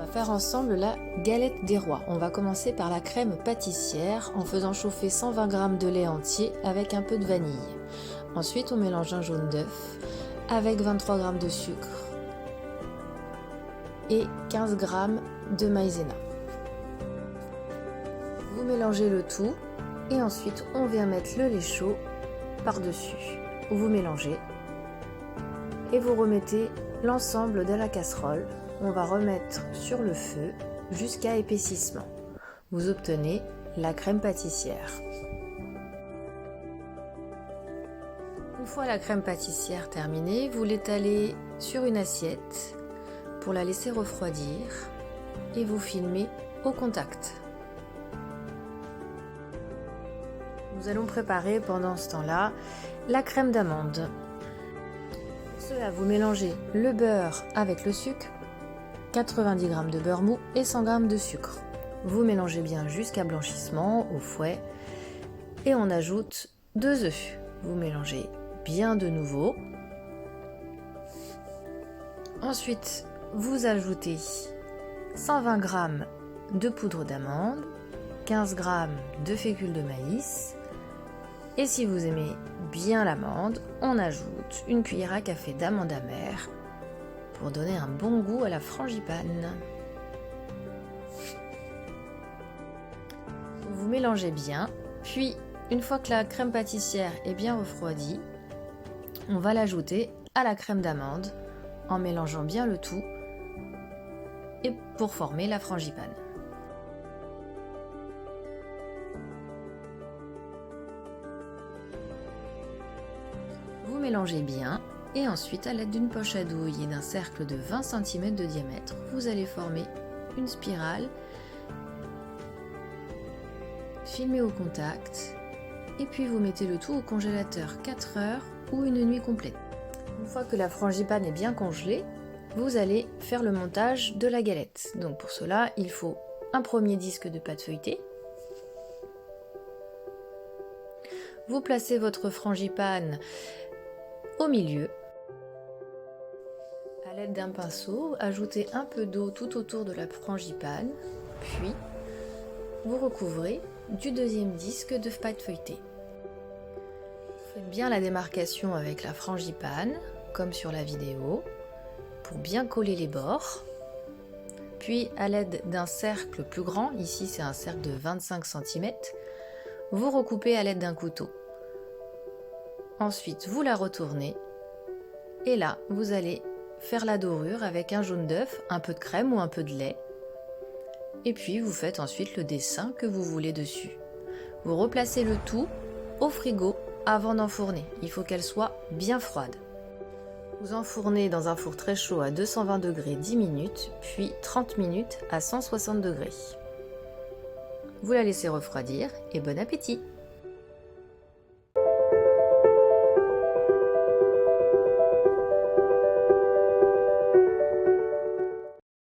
va faire ensemble la galette des rois. On va commencer par la crème pâtissière en faisant chauffer 120 g de lait entier avec un peu de vanille. Ensuite, on mélange un jaune d'œuf avec 23 g de sucre et 15 g de maïzena. Vous mélangez le tout et ensuite on vient mettre le lait chaud par-dessus. Vous mélangez et vous remettez l'ensemble de la casserole. On va remettre sur le feu jusqu'à épaississement. Vous obtenez la crème pâtissière. Une fois la crème pâtissière terminée, vous l'étalez sur une assiette pour la laisser refroidir et vous filmez au contact. Nous allons préparer pendant ce temps-là la crème d'amande. Pour cela, vous mélangez le beurre avec le sucre, 90 g de beurre mou et 100 g de sucre. Vous mélangez bien jusqu'à blanchissement au fouet et on ajoute 2 œufs. Vous mélangez bien de nouveau. Ensuite, vous ajoutez 120 g de poudre d'amande, 15 g de fécule de maïs et si vous aimez bien l'amande, on ajoute une cuillère à café d'amande amère pour donner un bon goût à la frangipane. Vous mélangez bien, puis une fois que la crème pâtissière est bien refroidie, on va l'ajouter à la crème d'amande en mélangeant bien le tout et pour former la frangipane. Vous mélangez bien et ensuite à l'aide d'une poche à douille et d'un cercle de 20 cm de diamètre, vous allez former une spirale, filmer au contact et puis vous mettez le tout au congélateur 4 heures ou une nuit complète. Une fois que la frangipane est bien congelée, vous allez faire le montage de la galette. Donc pour cela, il faut un premier disque de pâte feuilletée. Vous placez votre frangipane au milieu. À l'aide d'un pinceau, ajoutez un peu d'eau tout autour de la frangipane, puis vous recouvrez du deuxième disque de pâte feuilletée. Faites bien la démarcation avec la frangipane, comme sur la vidéo, pour bien coller les bords. Puis à l'aide d'un cercle plus grand, ici c'est un cercle de 25 cm, vous recoupez à l'aide d'un couteau. Ensuite, vous la retournez et là, vous allez faire la dorure avec un jaune d'œuf, un peu de crème ou un peu de lait. Et puis, vous faites ensuite le dessin que vous voulez dessus. Vous replacez le tout au frigo avant d'enfourner. Il faut qu'elle soit bien froide. Vous enfournez dans un four très chaud à 220 degrés 10 minutes, puis 30 minutes à 160 degrés. Vous la laissez refroidir et bon appétit!